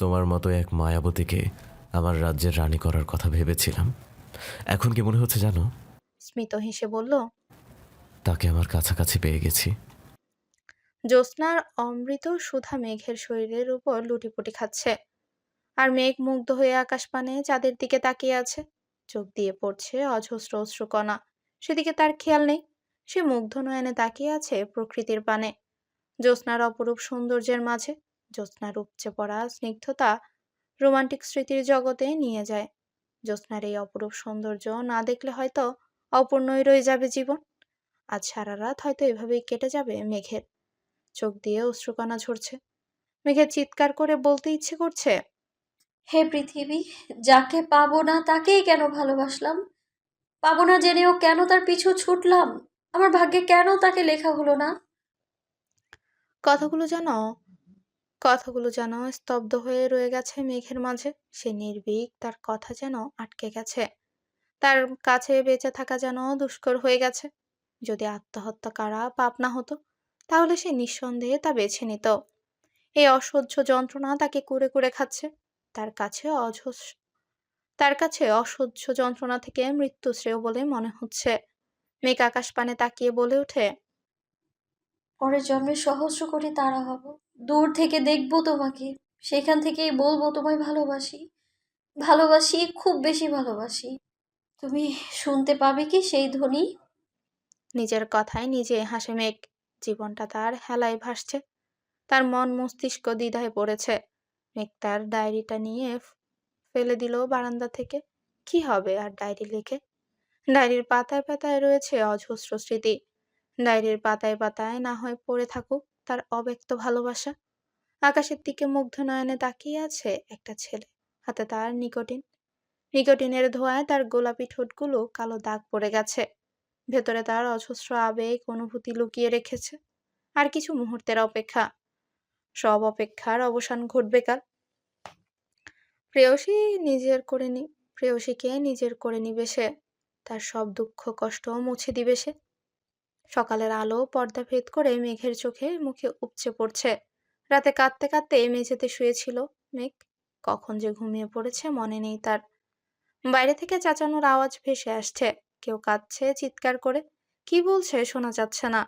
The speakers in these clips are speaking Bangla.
তোমার মতো এক মায়াবতীকে আমার রাজ্যের রানী করার কথা ভেবেছিলাম। এখন কি মনে হচ্ছে জানো? স্মিত হেসে বলল। তাকে আমার কাছাকাছি পেয়ে গেছি। জ্যোৎস্নার অমৃত সুধা মেঘের শরীরের উপর লুটিপুটি খাচ্ছে। আর মেঘ মুগ্ধ হয়ে আকাশপানে চাঁদের দিকে তাকিয়ে আছে। চোখ দিয়ে পড়ছে অজস্র অশ্রুকণা। সেদিকে তার খেয়াল নেই। সে মুগ্ধ নয়নে তাকিয়ে আছে প্রকৃতির পানে, জ্যোৎস্নার অপরূপ সৌন্দর্যের মাঝে। জ্যোৎস্নার উপচে পড়া স্নিগ্ধতা রোমান্টিক স্মৃতির জগতে নিয়ে যায়। জ্যোৎস্নার এই অপরূপ সৌন্দর্য না দেখলে হয়তো অপূর্ণই রয়ে যাবে জীবন। আজ সারা রাত হয়তো এভাবেই কেটে যাবে মেঘের। চোখ দিয়ে অশ্রুকণা ঝরছে। মেঘের চিৎকার করে বলতে ইচ্ছে করছে, হে পৃথিবী, যাকে পাবো না তাকেই কেন ভালোবাসলাম? পাবো না জেনেও কেন তার পিছু ছুটলাম? আমার ভাগ্যে কেন তাকে লেখা হলো না? কথাগুলো যেন কথাগুলো যেন স্তব্ধ হয়ে রয়ে গেছে মেঘের মাঝে। সে নির্ভীক, তার কথা যেন আটকে গেছে। তার কাছে বেঁচে থাকা যেন দুষ্কর হয়ে গেছে। যদি আত্মহত্যা করা পাপ না হতো, তাহলে সে নিঃসন্দেহে তা বেছে নিত। এই অসহ্য যন্ত্রণা তাকে কুরে কুরে খাচ্ছে। তার কাছে অজস্র তার কাছে অসহ্য যন্ত্রণা থেকে মৃত্যু শ্রেয় বলে মনে হচ্ছে। মেঘ আকাশ পানে তাকিয়ে বলে ওঠে, পরের জন্মে সহস্র কোটি তারা হব, দূর থেকে দেখবো তোমাকে, সেখান থেকেই বলবো তোমায় ভালোবাসি, ভালোবাসি, খুব বেশি ভালোবাসি। তুমি শুনতে পাবে কি সেই ধ্বনি? নিজের কথায় নিজে হাসে মেঘ। জীবনটা তার হেলায় ভাসছে। তার মন মস্তিষ্ক দ্বিধায় পড়েছে। মেঘ তার ডায়েরিটা নিয়ে ফেলে দিল বারান্দা থেকে। কি হবে আর ডায়েরি লিখে? ডায়েরির পাতায় পাতায় রয়েছে অজস্র স্মৃতি। ডায়েরির পাতায় পাতায় না হয় পড়ে থাকুক তার অব্যক্ত ভালোবাসা। আকাশের দিকে মুগ্ধ নয়নে তাকিয়ে আছে একটা ছেলে। হাতে তার নিকোটিন। নিকোটিনের ধোঁয়ায় তার গোলাপি ঠোঁটগুলো কালো দাগ পড়ে গেছে। ভেতরে তার অজস্র আবেগ অনুভূতি লুকিয়ে রেখেছে। আর কিছু মুহূর্তের অপেক্ষা। সব অপেক্ষার অবসান ঘটবে কাল। প্রেয়সী নিজের করে নি প্রেয়সীকে নিজের করে নিবে সে। তার সব দুঃখ কষ্ট মুছে দিবে সে। সকালের আলো পর্দা ভেদ করে মেঘের চোখে মুখে উপচে পড়ছে। রাতে কাঁদতে কাঁদতে মেঝেতে শুয়েছিল মেঘ। কখন যে ঘুমিয়ে পড়েছে মনে নেই তার। বাইরে থেকে চাচানোর আওয়াজ ভেসে আসছে। কেউ কাঁদছে চিৎকার করে। কি বলছে শোনা যাচ্ছে না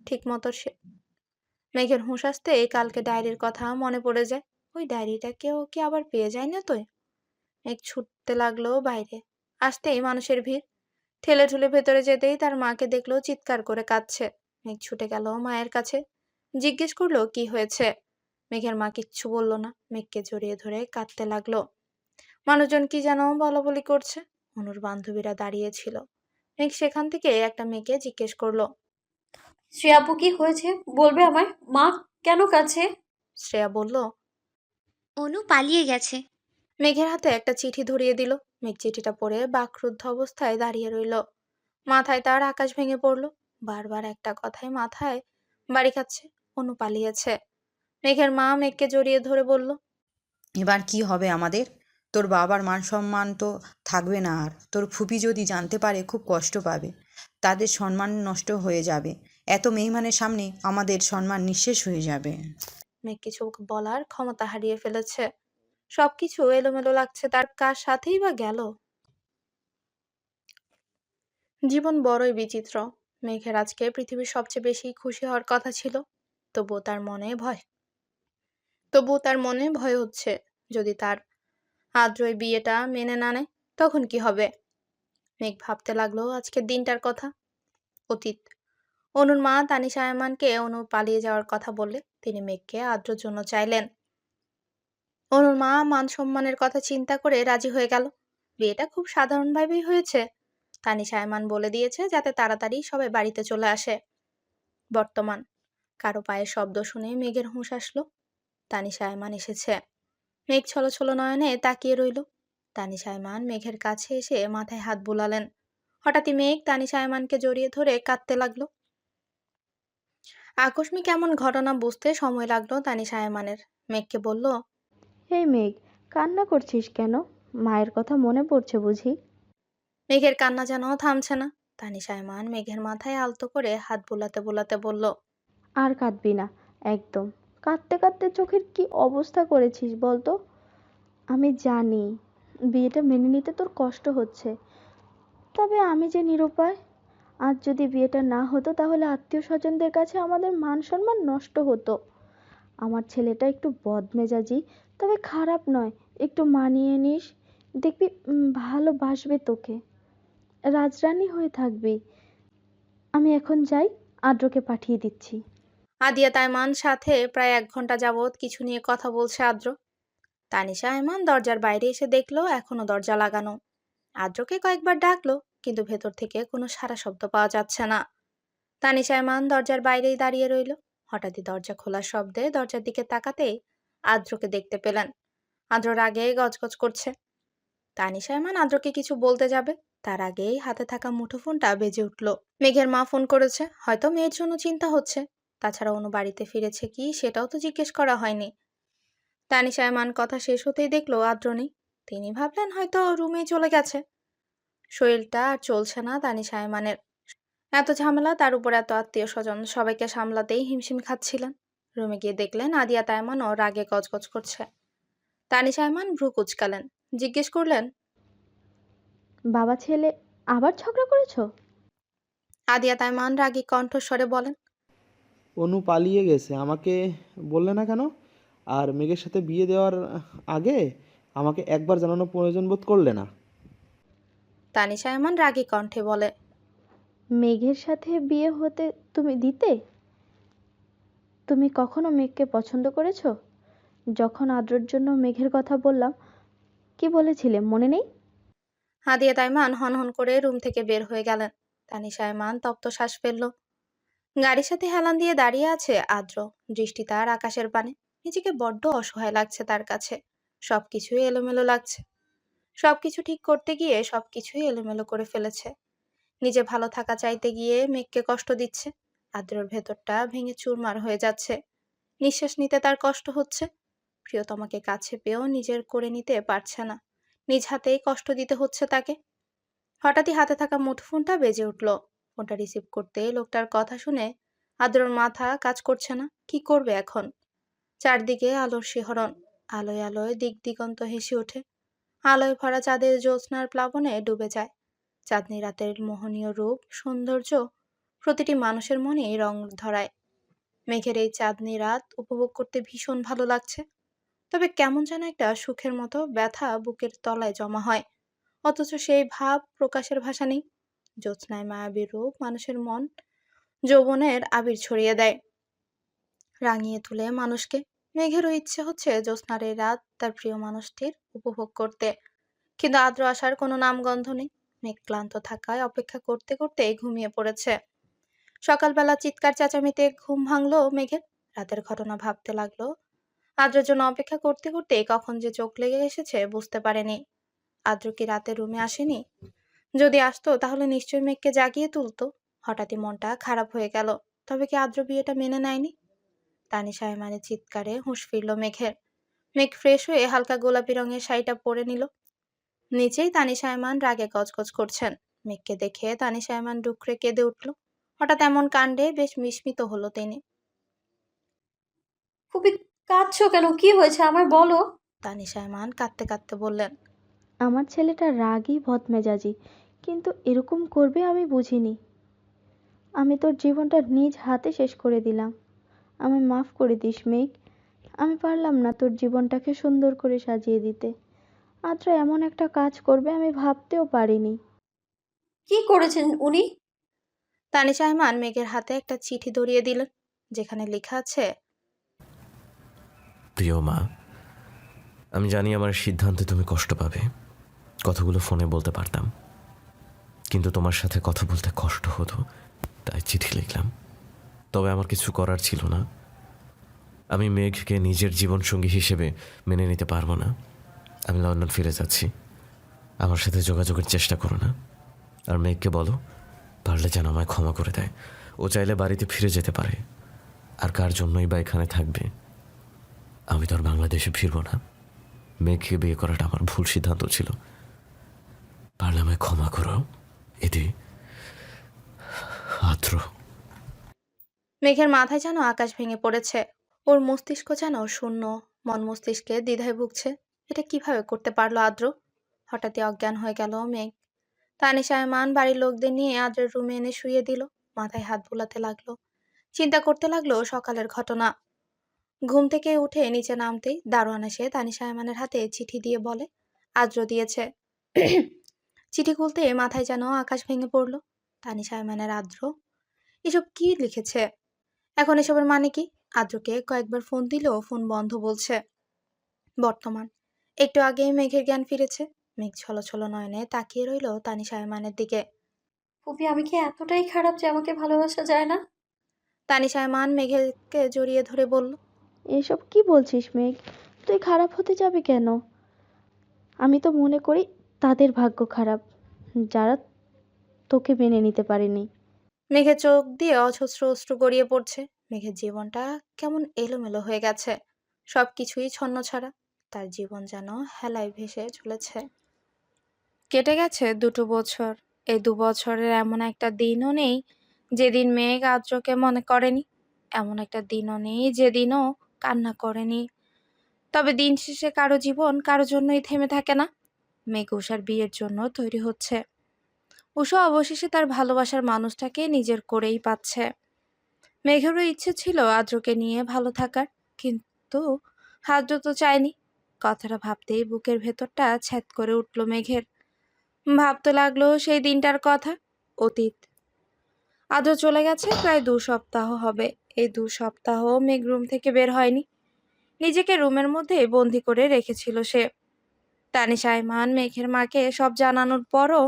ঠিক মতো। মেঘের হুঁশ আসতে কালকে ডায়েরির কথা মনে পড়ে যায়। ওই ডায়েরিটা কেউ কি আবার পেয়ে যায় না তো? মেঘ ছুটতে লাগলো বাইরে। আসতেই মানুষের ভিড়। ঠেলে ঠুলে ভেতরে যেতেই তার মাকে দেখলো চিৎকার করে কাঁদছে। মেঘ ছুটে গেল মায়ের কাছে। জিজ্ঞেস করলো কি হয়েছে। মেঘের মা কিচ্ছু বলল না। মেঘকে জড়িয়ে ধরে কাঁদতে লাগলো। মানুষজন কি যেন বলাবলি করছে। অনুর বান্ধবীরা দাঁড়িয়ে ছিল। মেঘ সেখান থেকে একটা মেয়েকে জিজ্ঞেস করলো। শ্রেয়াপু, কি হয়েছে বলবে আমায়? মা কেন কাছে? শ্রেয়া বলল। অনু পালিয়ে গেছে। মেঘের হাতে একটা চিঠি ধরিয়ে দিল। মেঘ চিঠিটা পড়ে বাকরুদ্ধ অবস্থায় দাঁড়িয়ে রইল। মাথায় তার আকাশ ভেঙে পড়ল। বারবার একটা কথাই মাথায় বাড়ি খাচ্ছে। অনু পালিয়েছে। মেঘের মা মেঘকে জড়িয়ে ধরে বলল। এবার কি হবে আমাদের? তোর বাবার মান সম্মান তো থাকবে না আর। তোর ফুপি যদি জানতে পারে খুব কষ্ট পাবে। তাদের সম্মান নষ্ট হয়ে যাবে। এত মেহমানের সামনে আমাদের সম্মান নিঃশেষ হয়ে যাবে। মেঘ কিছু বলার ক্ষমতা হারিয়ে ফেলেছে। সবকিছু এলোমেলো লাগছে তার। কার সাথেই বা গেল। জীবন বড়ই বিচিত্র। মেঘের আজকে পৃথিবীর সবচেয়ে বেশি খুশি হওয়ার কথা ছিল। তবুও তার মনে ভয় তবুও তার মনে ভয় হচ্ছে। যদি তার আদ্রই বিয়েটা মেনে না নেয়, তখন কি হবে? মেঘ ভাবতে লাগলো আজকের দিনটার কথা। অতীত। অনুর মা তানিশা আয়মানকে অনু পালিয়ে যাওয়ার কথা বললে তিনি মেঘকে আদ্রর জন্য চাইলেন। অনুর মা মান সম্মানের কথা চিন্তা করে রাজি হয়ে গেল। বিয়েটা খুব সাধারণভাবেই হয়েছে। তানিশা আয়মান বলে দিয়েছে যাতে তাড়াতাড়ি সবাই বাড়িতে চলে আসে। বর্তমান। কারো পায়ের শব্দ শুনে মেঘের হুঁশ আসলো। তানিশা আয়মান এসেছে। মেঘ ছলো ছলো নয়নে তাকিয়ে রইল। তানিশা আয়মান মেঘের কাছে এসে মাথায় হাত বুলালেন। হঠাৎই মেঘ তানিশা আয়মানকে জড়িয়ে ধরে কাঁদতে লাগলো। আকস্মিক এমন ঘটনা বুঝতে সময় লাগলো তানিশা আয়মানের। মেঘকে বলল। এই মেঘ, কান্না করছিস কেন? মায়ের কথা মনে পড়ছে বুঝি? মেঘের কান্না যেন থামছে না। তানিশা আয়মান মেঘের মাথায় আলতো করে হাত বুলাতে বুলাতে বলল। আর কাঁদবি না, একদম। কাঁদতে কাঁদতে চোখের কি অবস্থা করেছিস বলতো? আমি জানি বিয়েটা মেনে নিতে তোর কষ্ট হচ্ছে, তবে আমি যে নিরুপায়। আজ যদি বিয়েটা না হতো তাহলে আত্মীয় স্বজনদের কাছে আমাদের মান সম্মান নষ্ট হতো। আমার ছেলেটা একটু বদমেজাজি, তবে খারাপ নয়। একটু মানিয়ে নিস, দেখবি ভালোবাসবে তোকে, রাজরানী হয়ে থাকবি। আমি এখন যাই, আদ্রকে পাঠিয়ে দিচ্ছি। আদিয়া তাইমান সাথে প্রায় 1 ঘন্টা যাবৎ কিছু নিয়ে কথা বলছে আদ্র। তানিশা আয়মান দরজার বাইরে এসে দেখলো এখনো দরজা লাগানো। আদ্রকে কয়েকবার ডাকলো, কিন্তু ভেতর থেকে কোনো সাড়া শব্দ পাওয়া যাচ্ছে না। তানিশা আয়মান দরজার বাইরেই দাঁড়িয়ে রইল। হঠাৎই দরজা খোলার শব্দে দরজার দিকে তাকাতেই আদ্রকে দেখতে পেলেন। আদ্র রাগে গজগজ করছে। তানিশা আয়মান আদ্রকে কিছু বলতে যাবে, তার আগেই হাতে থাকা মুঠোফোনটা বেজে উঠল। মেঘের মা ফোন করেছে, হয়তো মেয়ের জন্য চিন্তা হচ্ছে। তাছাড়া অনু বাড়িতে ফিরেছে কি সেটাও তো জিজ্ঞেস করা হয়নি। তানিশা আয়মান কথা শেষ হতেই দেখলো আদ্র নেই। তিনি ভাবলেন হয়তো রুমেই চলে গেছে। শরীরটা আর চলছে না তানিশা আয়মানের। এত ঝামেলা, তার উপর এত আত্মীয় স্বজন, সবাইকে সামলাতেই হিমশিম খাচ্ছিলেন। রুমে গিয়ে দেখলেন আদিয়া তাইমানও রাগে গজগজ করছে। তানিশা আয়মান ভ্রু কুচকালেন, জিজ্ঞেস করলেন, বাবা ছেলে আবার ঝগড়া করেছো? আদিয়া তাইমান রাগী কণ্ঠস্বরে বলেন, অনু পালিয়ে গেছে, আমাকে বললে না কেন? আর মেঘের সাথে বিয়ে দেওয়ার আগে আমাকে একবার জানানো প্রয়োজন বোধ করলে না? তানিশা আয়মান রাগী কণ্ঠে বলে, মেঘের সাথে বিয়ে হতে তুমি দিতে? তুমি কখনো মেঘকে পছন্দ করেছো? যখন আদ্রর জন্য মেঘের কথা বললাম, কি বলেছিলে মনে নেই? আদিয়া তাইমান হনহন করে রুম থেকে বের হয়ে গেলেন। তানিশা আয়মান তপ্ত শ্বাস ফেলল। গাড়ির সাথে হেলান দিয়ে দাঁড়িয়ে আছে আদ্র, দৃষ্টি তার আকাশের পানে। নিজেকে বড্ড অসহায় লাগছে তার কাছে। সবকিছুই এলোমেলো লাগছে। সবকিছু ঠিক করতে গিয়ে সবকিছুই এলোমেলো করে ফেলেছে। নিজে ভালো থাকা চাইতে গিয়ে মেঘকে কষ্ট দিচ্ছে। আদ্রর ভেতরটা ভেঙে চুরমার হয়ে যাচ্ছে। নিঃশ্বাস নিতে তার কষ্ট হচ্ছে। প্রিয়তমাকে কাছে পেয়েও নিজের করে নিতে পারছে না। নিজ হাতেই কষ্ট দিতে হচ্ছে তাকে। হঠাৎই হাতে থাকা মুঠোফোনটা বেজে উঠল। ফোনটা রিসিভ করতে লোকটার কথা শুনে আদ্রর মাথা কাজ করছে না। কি করবে এখন? চারদিকে আলোর শিহরণ। আলোয় আলোয় দিক দিগন্ত হেসে ওঠে। আলোয় ভরা চাঁদের জ্যোৎস্নার প্লাবনে ডুবে যায়। চাঁদনি রাতের মোহনীয় রূপ, সৌন্দর্য প্রতিটি মানুষের মনেই রং ধরায়। মেঘের এই চাঁদনি রাত উপভোগ করতে ভীষণ ভালো লাগছে। তবে কেমন যেন একটা সুখের মতো ব্যথা বুকের তলায় জমা হয়। অথচ সেই ভাব প্রকাশের ভাষা নেই। জ্যোৎস্নায় মায়াবী রূপ মানুষের মন যৌবনের আবির ছড়িয়ে দেয়, রাঙিয়ে তুলে মানুষকে। মেঘেরও ইচ্ছে হচ্ছে জ্যোৎস্নার এই রাত তার প্রিয় মানুষটির উপভোগ করতে, কিন্তু আদ্র আসার কোনো নামগন্ধ নেই। মেঘ ক্লান্ত থাকায় অপেক্ষা করতে করতে ঘুমিয়ে পড়েছে। সকালবেলা চিৎকার চেঁচামেচিতে ঘুম ভাঙলো মেঘের। রাতের ঘটনা ভাবতে লাগলো। আদ্রের জন্য অপেক্ষা করতে করতে কখন যে চোখ লেগে এসেছে বুঝতে পারেনি। আদ্র কি রাতে রুমে আসেনি? যদি আসতো তাহলে নিশ্চয়ই মেঘকে জাগিয়ে তুলতো। হঠাৎই মনটা খারাপ হয়ে গেল। তবে কি আদ্র বিয়েটা মেনে নেয়নি? তানিশা আয়মানের চিৎকারে হুঁশ ফিরল মেঘের। মেঘ ফ্রেশ হয়ে হালকা গোলাপি রঙের শাড়িটা পরে নিল। নিচেই তানিশা আয়মান রাগে গজগজ করছেন। মেঘকে দেখে তানিশা আয়মান ডুকরে কেঁদে উঠল। হঠাৎ এমন কাণ্ডে বেশ বিস্মিত হলো তিনি। খুবই কাঁদছো কেন? কি হয়েছে আমায় বলো। তানিশা আয়মান কাঁদতে কাঁদতে বললেন, আমার ছেলেটা রাগী বদমেজাজি, কিন্তু এরকম করবে আমি বুঝিনি। আমি তোর জীবনটা নিজ হাতে শেষ করে দিলাম। আমায় মাফ করে দিস মেঘ। আমি পারলাম না তোর জীবনটাকে সুন্দর করে সাজিয়ে দিতে। আদ্র এমন একটা কাজ করবে আমি ভাবতেও পারিনি। কি করেছেন উনি? তানিশা আয়মান মেঘের হাতে একটা চিঠি ধরিয়ে দিলেন, যেখানে লেখা আছে, প্রিয় মা, আমি জানি আমার সিদ্ধান্তে তুমি কষ্ট পাবে। কথাগুলো ফোনে বলতে পারতাম, কিন্তু তোমার সাথে কথা বলতে কষ্ট হতো, তাই চিঠি লিখলাম। তবে আমার কিছু করার ছিল না। আমি মেঘকে নিজের জীবনসঙ্গী হিসেবে মেনে নিতে পারবো না। আমি লন্ডন ফিরে যাচ্ছি। আমার সাথে যোগাযোগের চেষ্টা করো না। আর মেঘকে বলো পারলে যেন আমায় ক্ষমা করে দেয়। ও চাইলে বাড়িতে ফিরে যেতে পারে। আর কার জন্যই বা এখানে থাকবে? আমি তো আর বাংলাদেশে ফিরবো না। মেঘকে বিয়ে করাটা আমার ভুল সিদ্ধান্ত ছিল। পারলে আমায় ক্ষমা করো। এতে আদ্র। মেঘের মাথায় যেন আকাশ ভেঙে পড়েছে। ওর মস্তিষ্ক যেন শূন্য, মন মস্তিষ্কে দ্বিধায় ভুগছে। এটা কিভাবে করতে পারলো আদ্র? হঠাৎই অজ্ঞান হয়ে গেল মেঘ। তানিশা এমান বাড়ির লোকদের নিয়ে আদ্রের রুমে এনে শুইয়ে দিল। মাথায় হাত বুলাতে লাগলো, চিন্তা করতে লাগলো সকালের ঘটনা। ঘুম থেকে উঠে নিচে নামতেই দারোয়ান এসে তানিশা এমানের হাতে চিঠি দিয়ে বলে আদ্র দিয়েছে। চিঠি খুলতে মাথায় যেন আকাশ ভেঙে পড়ল। তানিশা এমানের আদ্র, এসব কি লিখেছে? এখন এসবের মানে কি? আদ্রকে কয়েকবার ফোন দিলেও ফোন বন্ধ বলছে। বর্তমান। একটু আগেই মেঘের জ্ঞান ফিরেছে। মেঘ ছলছল নয়নে তাকিয়ে রইল তানিশা এমানের দিকে। ফুপি, আমি কি এতটাই খারাপ যে আমাকে ভালোবাসা যায় না? তানিশা এমান মেঘেরকে জড়িয়ে ধরে বলল, এসব কি বলছিস মেঘ? তুই খারাপ হতে যাবে কেন? আমি তো মনে করি তাদের ভাগ্য খারাপ, যারা তোকে মেনে নিতে পারেনি। মেঘের চোখ দিয়ে অজস্র অশ্রু গড়িয়ে পড়ছে। মেঘের জীবনটা কেমন এলোমেলো হয়ে গেছে, সবকিছুই ছন্নছাড়া। তার জীবন যেন হেলায় ভেসে চলেছে। কেটে গেছে 2 বছর। এই 2 বছরের এমন একটা দিনও নেই যেদিন মেঘ আদ্রকে মনে করেনি। এমন একটা দিনও নেই যেদিনও কান্না করেনি। তবে দিন শেষে কারো জীবন কারো জন্যই থেমে থাকে না। মেঘ উষার বিয়ের জন্য তৈরি হচ্ছে। উষা অবশেষে তার ভালোবাসার মানুষটাকে নিজের করেই পাচ্ছে। মেঘেরও ইচ্ছে ছিল আদ্রকে নিয়ে ভালো থাকার, কিন্তু আদ্র তো চায়নি। কথাটা ভাবতেই বুকের ভেতরটা ছ্যাদ করে উঠল মেঘের। ভাবতে লাগলো সেই দিনটার কথা। অতীত। আদ্র চলে গেছে প্রায় 2 সপ্তাহ হবে। এই 2 সপ্তাহ মেঘ রুম থেকে বের হয়নি। নিজেকে রুমের মধ্যে বন্দি করে রেখেছিল সে। তানিশা আইমান মেঘের মাকে সব জানানোর পরও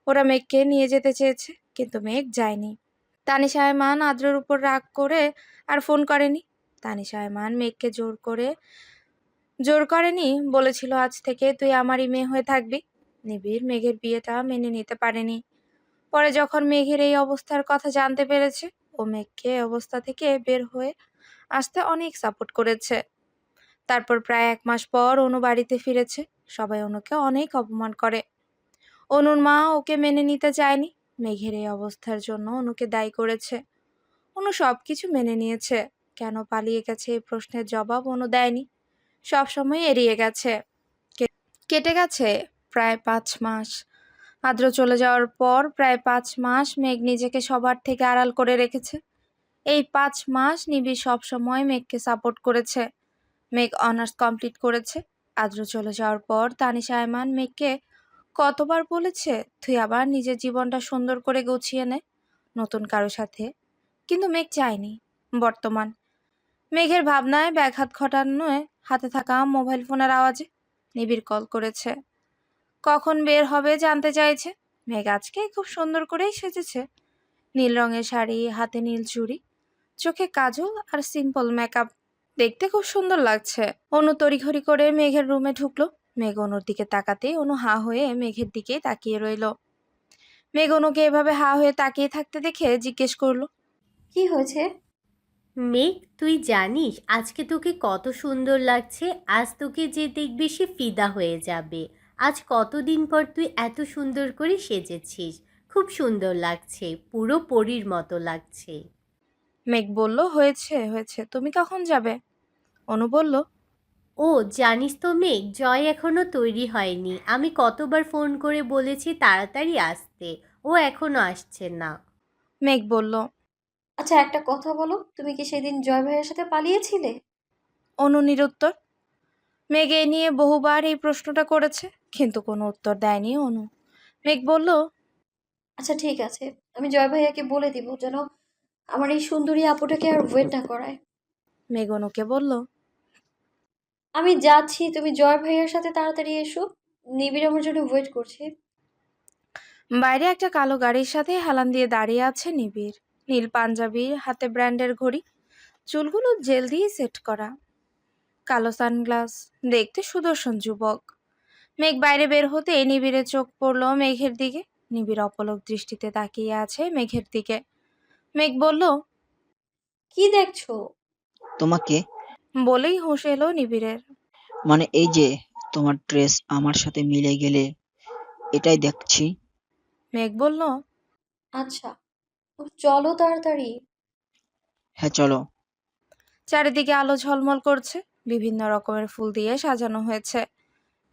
ওরা মেঘকে নিয়ে যেতে চেয়েছে, কিন্তু মেঘ যায়নি। তানিশা আইমান আদ্রের উপর রাগ করে আর ফোন করেনি। তানিশা আইমান মেঘকে জোর করেনি, বলেছিল আজ থেকে তুই আমারই মেয়ে হয়ে থাকবি। নিবিড় মেঘের বিয়েটা মেনে নিতে পারেনি। পরে যখন মেঘের এই অবস্থার কথা জানতে পেরেছে, ও মেঘকে এই অবস্থা থেকে বের হয়ে আসতে অনেক সাপোর্ট করেছে। তারপর প্রায় 1 মাস পর অনু বাড়িতে ফিরেছে। সবাই অনুকে অনেক অপমান করে। অনুর মা ওকে মেনে নিতে চায়নি। মেঘের এই অবস্থার জন্য অনুকে দায়ী করেছে। অনু সবকিছু মেনে নিয়েছে। কেন পালিয়ে গেছে এই প্রশ্নের জবাব অনু দেয়নি, সবসময় এড়িয়ে গেছে। কেটে গেছে প্রায় 5 মাস। আদ্র চলে যাওয়ার পর প্রায় 5 মাস মেঘ নিজেকে সবার থেকে আড়াল করে রেখেছে। এই 5 মাস নিবিড় সবসময় মেঘকে সাপোর্ট করেছে। মেঘ অনার্স কমপ্লিট করেছে। আদ্র চলে যাওয়ার পর তানিশা আইমান মেঘকে কতবার বলেছে তুই আবার নিজের জীবনটা সুন্দর করে গুছিয়ে নে নতুন কারো সাথে, কিন্তু মেঘ চায়নি। বর্তমান। মেঘের ভাবনায় ব্যাঘাত ঘটানোয় হাতে থাকা মোবাইল ফোনের আওয়াজে নিবিড় কল করেছে। কখন বের হবে জানতে চাইছে। মেঘ আজকে খুব সুন্দর করেই সেজেছে। নীল রঙের শাড়ি, হাতে নীল চুড়ি, চোখে কাজল আর সিম্পল মেকআপ, দেখতে খুব সুন্দর লাগছে। অনু তড়িঘড়ি করে মেঘের রুমে ঢুকলো। মেঘ অনুর দিকে তাকাতেই অনু হা হয়ে মেঘের দিকে তাকিয়ে রইল। মেঘ অনুকে এভাবে হা হয়ে তাকিয়ে থাকতে দেখে জিজ্ঞেস করলো, কি হয়েছে? মেঘ, তুই জানিস আজকে তোকে কত সুন্দর লাগছে? আজ তোকে যে দেখবে সে ফিদা হয়ে যাবে। আজ কতদিন পর তুই এত সুন্দর করে সেজেছিস। খুব সুন্দর লাগছে, পুরো পরীর মতো লাগছে। মেঘ বলল, হয়েছে হয়েছে, তুমি কখন যাবে? অনু বলল, ও জানিস তো মেঘ, জয় এখনো তৈরি হয়নি। আমি কতবার ফোন করে বলেছি তাড়াতাড়ি আসতে, ও এখনো আসছে না। মেঘ বলল। আচ্ছা, একটা কথা বলো, তুমি কি সেদিন জয় ভাইয়ের সাথে পালিয়েছিলে? অনু নিরুত্তর। মেঘ এ নিয়ে বহুবার এই প্রশ্নটা করেছে, কিন্তু কোনো উত্তর দেয়নি অনু। মেঘ বলল, আচ্ছা ঠিক আছে, আমি জয় ভাইয়াকে বলে দিব যেন আমার এই সুন্দরী আপুটাকে আর ওয়েট না করায়। মেঘ অনুকে বলল, আমি যাচ্ছি, তুমি জয় ভাইয়ার সাথে তাড়াতাড়ি এসো। নিবিড় আমার জন্য ওয়েট করছে। বাইরে একটা কালো গাড়ির সাথে হেলান দিয়ে দাঁড়িয়ে আছে নিবিড়। নীল পাঞ্জাবির, হাতে ব্র্যান্ডের ঘড়ি, চুলগুলো জেল দিয়ে সেট করা, কালো সানগ্লাস, দেখতে সুদর্শন যুবক। মেঘ বাইরে বের হতে নিবিড়ের চোখ পড়ল মেঘের দিকে। নিবিড় অপলক দৃষ্টিতে তাকিয়ে আছে মেঘের দিকে। মেঘ বলল, কি দেখছো? তোমাকে, বলেই হুঁশ এলো নিবিড়ের। মানে এই যে তোমার ড্রেস আমার সাথে মিলে গেলে, এটাই দেখছি। মেঘ বলল, আচ্ছা, চলো তাড়াতাড়ি। হ্যাঁ চলো। চারিদিকে আলো ঝলমল করছে, বিভিন্ন রকমের ফুল দিয়ে সাজানো হয়েছে।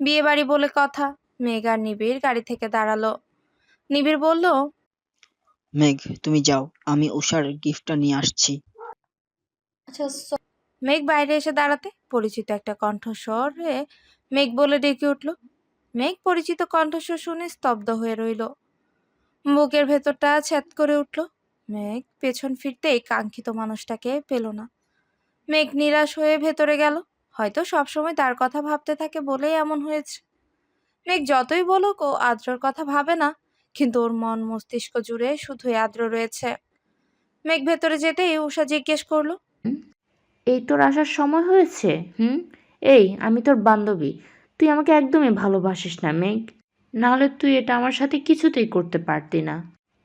বিয়ে বাড়ি বলে কথা। মেঘ আর নিবিড় গাড়ি থেকে দাঁড়ালো। নিবিড় বলল, মেঘ, তুমি যাও, আমি উষার গিফটটা নিয়ে আসছি। আচ্ছা মেঘ বাইরে এসে দাঁড়াতে পরিচিত একটা কণ্ঠস্বরে মেঘ বলে ডেকে উঠল। মেঘ পরিচিত কণ্ঠস্বর শুনে স্তব্ধ হয়ে রইল। বুকের ভেতরটা ছ্যাদ করে উঠল। মেঘ পেছন ফিরতেই কাঙ্ক্ষিত মানুষটাকে পেল না। মেঘ নিরাশ হয়ে ভেতরে গেল। হয়তো সবসময় তার কথা ভাবতে থাকে বলেই এমন হয়েছে। মেঘ যতই বলুক ও আদ্রর কথা ভাবে না, কিন্তু ওর মন মস্তিষ্ক জুড়ে শুধুই আদ্র রয়েছে। মেঘ ভেতরে যেতেই উষা জিজ্ঞেস করলো, এই তোর আসার সময় হয়েছে? এই আমি তোর বান্ধবী, তুই আমাকে একদমই ভালোবাসিস না মেঘ। নাহলে তুই এটা আমার সাথে কিছুতেই করতে পারতি না।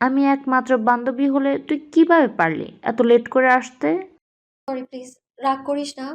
আমি একমাত্র বান্ধবী হলে তুই কিভাবে পারলি এত লেট করে আসতে? সরি প্লিজ, রাগ করিস না।